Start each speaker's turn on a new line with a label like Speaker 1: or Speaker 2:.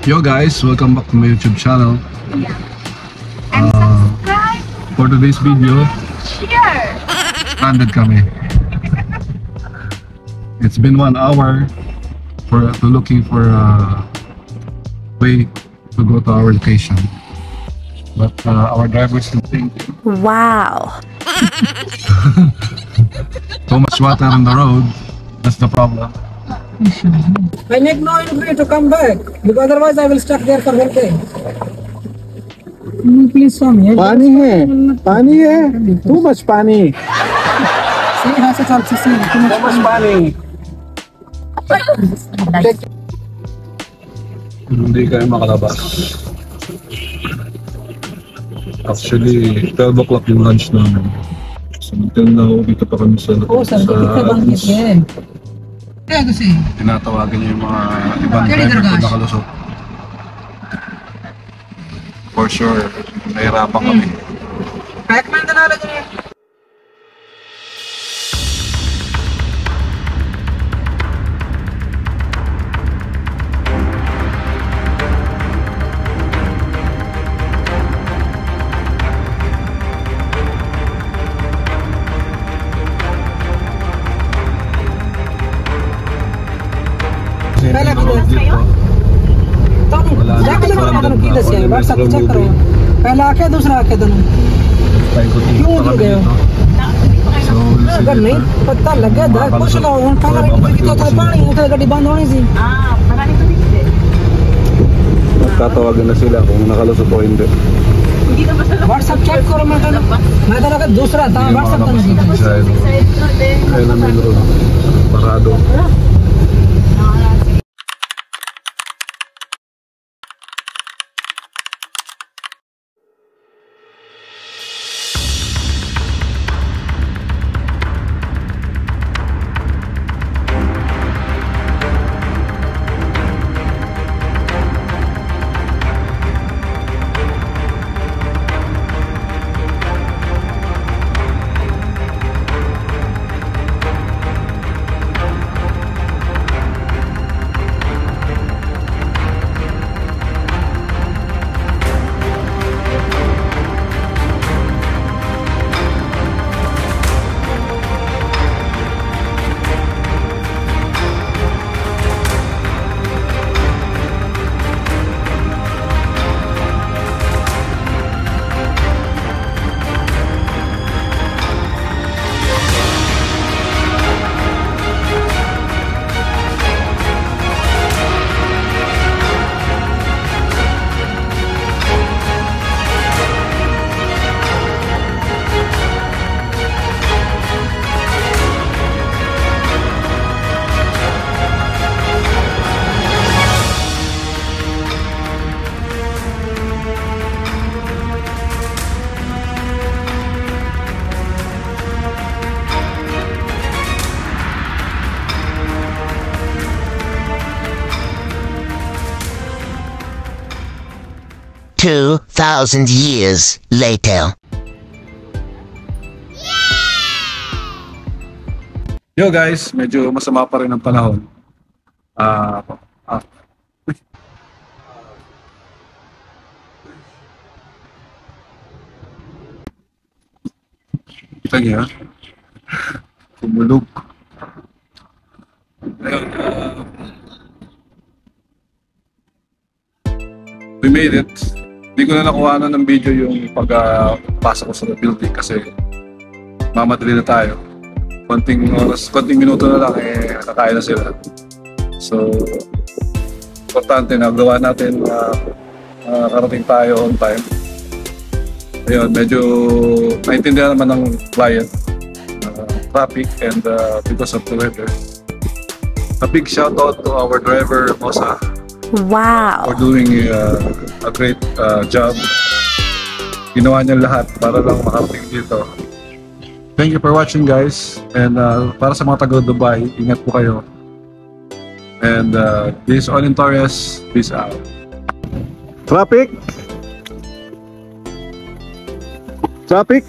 Speaker 1: Yo guys, welcome back to my YouTube channel.
Speaker 2: And subscribe.
Speaker 1: For today's video,
Speaker 2: Share.
Speaker 1: stranded kami. It's been 1 hour to looking for a way to go to our location. But our driver is still thinking.
Speaker 3: Wow.
Speaker 1: Too much water on the road. That's the problem.
Speaker 4: I need no entry to come back because otherwise I will stuck there for whole day. Please show me.
Speaker 5: पानी है, too much पानी.
Speaker 4: See, has it also seen too much
Speaker 5: पानी.
Speaker 1: Hindi kayo makalabas. Actually, 12 o'clock yung lunch namin. So until now, dito pa kami sa tinatawagan niya yung mga ibang driver kung nakalusot. For sure, nahirapan kami.
Speaker 4: पहला किधर से WhatsApp check करो पहला आके दूसरा आके दोनों क्यों उधर गए हो अगर नहीं पता लगे दर कुछ लो पहला तो पानी उधर गाड़ी बंद होनी थी
Speaker 1: Magtatawagan na sila kung nakalusot o hindi.
Speaker 4: WhatsApp check करो मैं तो लगा दूसरा था व्हाट्सएप तो नहीं
Speaker 1: Kaya na main road. Parado.
Speaker 6: Two 2,000 years later.
Speaker 1: Yo guys, medyo masama pa rin ang panahon. Kita niya, tumulog. Ayun, we made it. Hindi ko na nakuha ng video yung pagpasok ko sa building kasi mamadali na tayo. Konting oras, konting minuto na lang nakakain na sila. So, importante na gawa natin karating tayo on time. Ayun, medyo naintindihan naman ng client, traffic and because of the weather. A big shout out to our driver, Mosa.
Speaker 3: Wow.
Speaker 1: For doing a great job. Ginawa niya lahat para lang makarating dito. Thank you for watching guys. And para sa mga taga Dubai, ingat po kayo. And this is Olin Torres. Peace out.
Speaker 5: Traffic. Traffic.